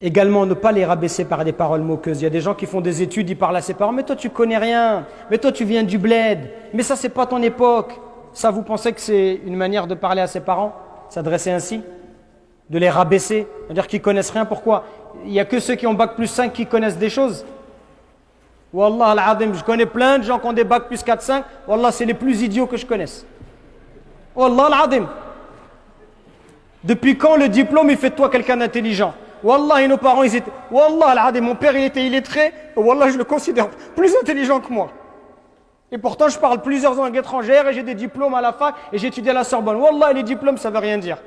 Également, ne pas les rabaisser par des paroles moqueuses. Il y a des gens qui font des études, ils parlent à ses parents. Mais toi, tu connais rien. Mais toi, tu viens du bled. Mais ça, c'est pas ton époque. Ça, vous pensez que c'est une manière de parler à ses parents? S'adresser ainsi? De les rabaisser? C'est-à-dire qu'ils connaissent rien. Pourquoi? Il n'y a que ceux qui ont bac plus 5 qui connaissent des choses. Wallah al-Azim, je connais plein de gens qui ont des bac plus 4, 5. Wallah, c'est les plus idiots que je connaisse. Wallah al-Azim. Depuis quand le diplôme, il fait de toi quelqu'un d'intelligent? Wallah, et nos parents, ils étaient... Wallah al-Azim, mon père, il était illettré. Wallah, je le considère plus intelligent que moi. Et pourtant, je parle plusieurs langues étrangères et j'ai des diplômes à la fac et j'ai étudié à la Sorbonne. Wallah, les diplômes, ça ne veut rien dire.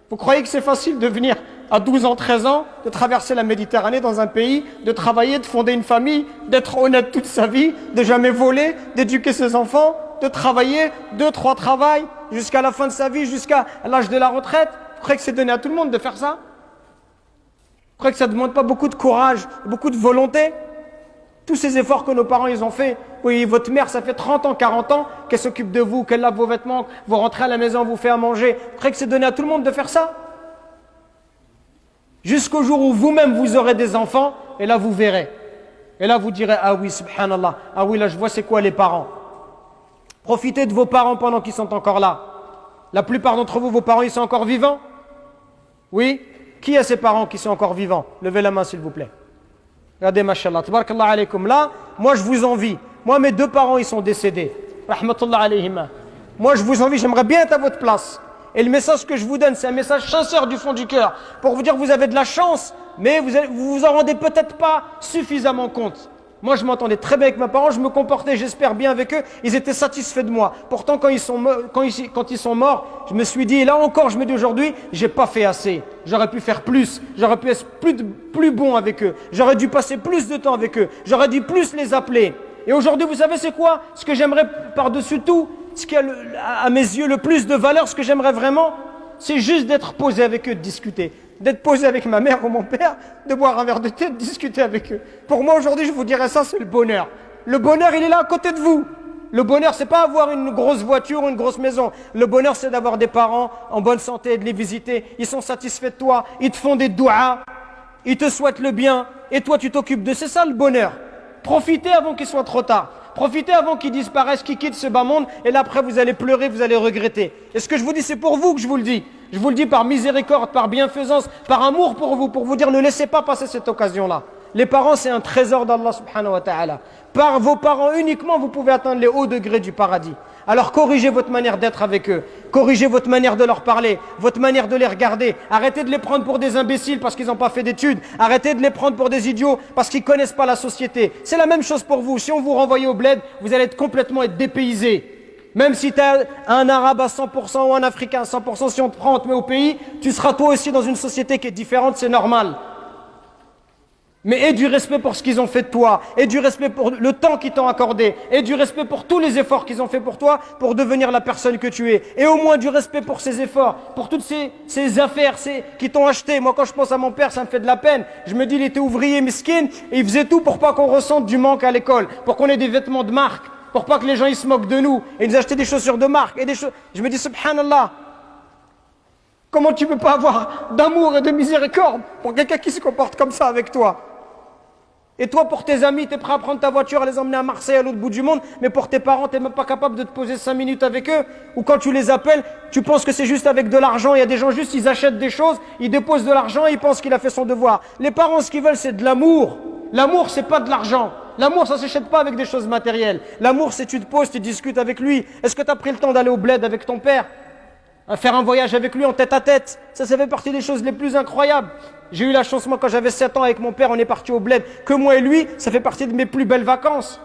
Vous croyez que c'est facile de venir à 12 ans, 13 ans, de traverser la Méditerranée dans un pays, de travailler, de fonder une famille, d'être honnête toute sa vie, de jamais voler, d'éduquer ses enfants, de travailler 2, 3 travails jusqu'à la fin de sa vie, jusqu'à l'âge de la retraite? Vous croyez que c'est donné à tout le monde de faire ça? Vous croyez que ça ne demande pas beaucoup de courage, beaucoup de volonté? Tous ces efforts que nos parents ils ont fait. Oui, votre mère, ça fait 30 ans, 40 ans qu'elle s'occupe de vous, qu'elle lave vos vêtements, vous rentrez à la maison, vous fait à manger. Vous croyez que c'est donné à tout le monde de faire ça? Jusqu'au jour où vous-même vous aurez des enfants, et là vous verrez. Et là vous direz, ah oui, subhanallah, ah oui, là je vois c'est quoi les parents. Profitez de vos parents pendant qu'ils sont encore là. La plupart d'entre vous, vos parents, ils sont encore vivants? Oui? Qui a ses parents qui sont encore vivants? Levez la main s'il vous plaît. Regardez, mashallah, tabarakallah alaykum. Là, moi je vous envie. Moi, mes 2 parents, ils sont décédés. Rahmatullah alayhima. Moi, je vous envie, j'aimerais bien être à votre place. Et le message que je vous donne, c'est un message sincère du fond du cœur. Pour vous dire que vous avez de la chance, mais vous vous en rendez peut-être pas suffisamment compte. Moi, je m'entendais très bien avec mes parents, je me comportais, j'espère, bien avec eux. Ils étaient satisfaits de moi. Pourtant, quand ils sont morts, je me suis dit, et là encore, je me dis aujourd'hui, j'ai pas fait assez. J'aurais pu faire plus. J'aurais pu être plus bon avec eux. J'aurais dû passer plus de temps avec eux. J'aurais dû plus les appeler. Et aujourd'hui, vous savez, c'est quoi? Ce que j'aimerais par-dessus tout, ce qui a à mes yeux le plus de valeur, ce que j'aimerais vraiment, c'est juste d'être posé avec eux, de discuter. D'être posé avec ma mère ou mon père, de boire un verre de thé, de discuter avec eux. Pour moi, aujourd'hui, je vous dirais ça, c'est le bonheur. Le bonheur, il est là à côté de vous. Le bonheur, c'est pas avoir une grosse voiture ou une grosse maison. Le bonheur, c'est d'avoir des parents en bonne santé, de les visiter. Ils sont satisfaits de toi, ils te font des douas, ils te souhaitent le bien, et toi, tu t'occupes d'eux. C'est ça le bonheur. Profitez avant qu'il soit trop tard. Profitez avant qu'ils disparaissent, qu'ils quittent ce bas monde, et là après vous allez pleurer, vous allez regretter. Et ce que je vous dis, c'est pour vous que je vous le dis. Je vous le dis par miséricorde, par bienfaisance, par amour pour vous dire ne laissez pas passer cette occasion-là. Les parents, c'est un trésor d'Allah subhanahu wa ta'ala. Par vos parents uniquement, vous pouvez atteindre les hauts degrés du paradis. Alors corrigez votre manière d'être avec eux. Corrigez votre manière de leur parler, votre manière de les regarder. Arrêtez de les prendre pour des imbéciles parce qu'ils n'ont pas fait d'études. Arrêtez de les prendre pour des idiots parce qu'ils ne connaissent pas la société. C'est la même chose pour vous. Si on vous renvoie au bled, vous allez complètement être dépaysé. Même si tu es un arabe à 100% ou un africain à 100%, si on te prend, on te met au pays, tu seras toi aussi dans une société qui est différente, c'est normal. Mais aie du respect pour ce qu'ils ont fait de toi, aie du respect pour le temps qu'ils t'ont accordé, aie du respect pour tous les efforts qu'ils ont fait pour toi pour devenir la personne que tu es. Et au moins du respect pour ces efforts, pour toutes ces affaires qui t'ont acheté. Moi, quand je pense à mon père, ça me fait de la peine. Je me dis, il était ouvrier mesquine et il faisait tout pour pas qu'on ressente du manque à l'école, pour qu'on ait des vêtements de marque, pour pas que les gens ils se moquent de nous. Et ils nous achetaient des chaussures de marque et des choses. Je me dis, subhanallah, comment tu peux pas avoir d'amour et de miséricorde pour quelqu'un qui se comporte comme ça avec toi? Et toi, pour tes amis, tu es prêt à prendre ta voiture, à les emmener à Marseille, à l'autre bout du monde, mais pour tes parents, tu n'es même pas capable de te poser 5 minutes avec eux, ou quand tu les appelles, tu penses que c'est juste avec de l'argent. Il y a des gens juste, ils achètent des choses, ils déposent de l'argent et ils pensent qu'il a fait son devoir. Les parents, ce qu'ils veulent, c'est de l'amour. L'amour, c'est pas de l'argent. L'amour, ça ne s'achète pas avec des choses matérielles. L'amour, c'est tu te poses, tu discutes avec lui. Est-ce que tu as pris le temps d'aller au bled avec ton père? À faire un voyage avec lui en tête à tête? Ça fait partie des choses les plus incroyables. J'ai eu la chance, moi, quand j'avais 7 ans avec mon père, on est parti au bled. Que moi et lui, ça fait partie de mes plus belles vacances.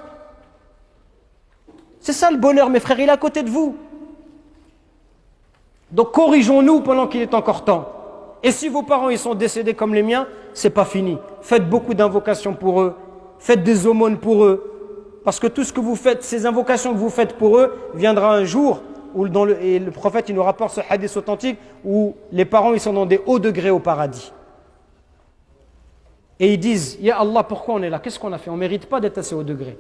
C'est ça le bonheur, mes frères, il est à côté de vous. Donc corrigeons-nous pendant qu'il est encore temps. Et si vos parents ils sont décédés comme les miens, c'est pas fini. Faites beaucoup d'invocations pour eux. Faites des aumônes pour eux. Parce que tout ce que vous faites, ces invocations que vous faites pour eux, viendra un jour où et le prophète il nous rapporte ce hadith authentique où les parents ils sont dans des hauts degrés au paradis. Et ils disent, Ya Allah, pourquoi on est là? Qu'est-ce qu'on a fait? On ne mérite pas d'être assez haut degré.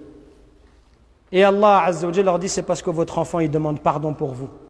Et Allah Azza wa Jalla leur dit, c'est parce que votre enfant il demande pardon pour vous.